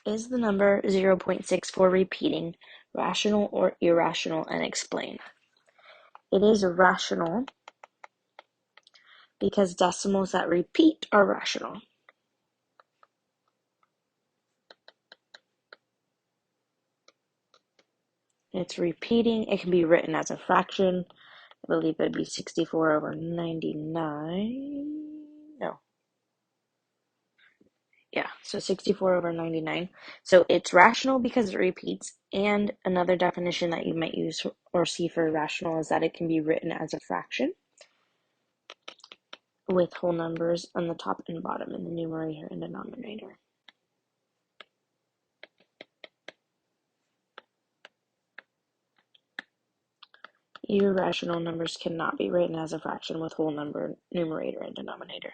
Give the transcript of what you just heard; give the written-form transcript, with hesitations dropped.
Is the number 0.64 repeating rational or irrational, and explain? It is rational because decimals that repeat are rational. It's repeating. It can be written as a fraction. I believe it'd be 64 over 99. No. Yeah, so 64 over 99. So it's rational because it repeats, and another definition that you might use or see for rational is that it can be written as a fraction with whole numbers on the top and bottom in the numerator and denominator. Irrational numbers cannot be written as a fraction with whole number, numerator, and denominator.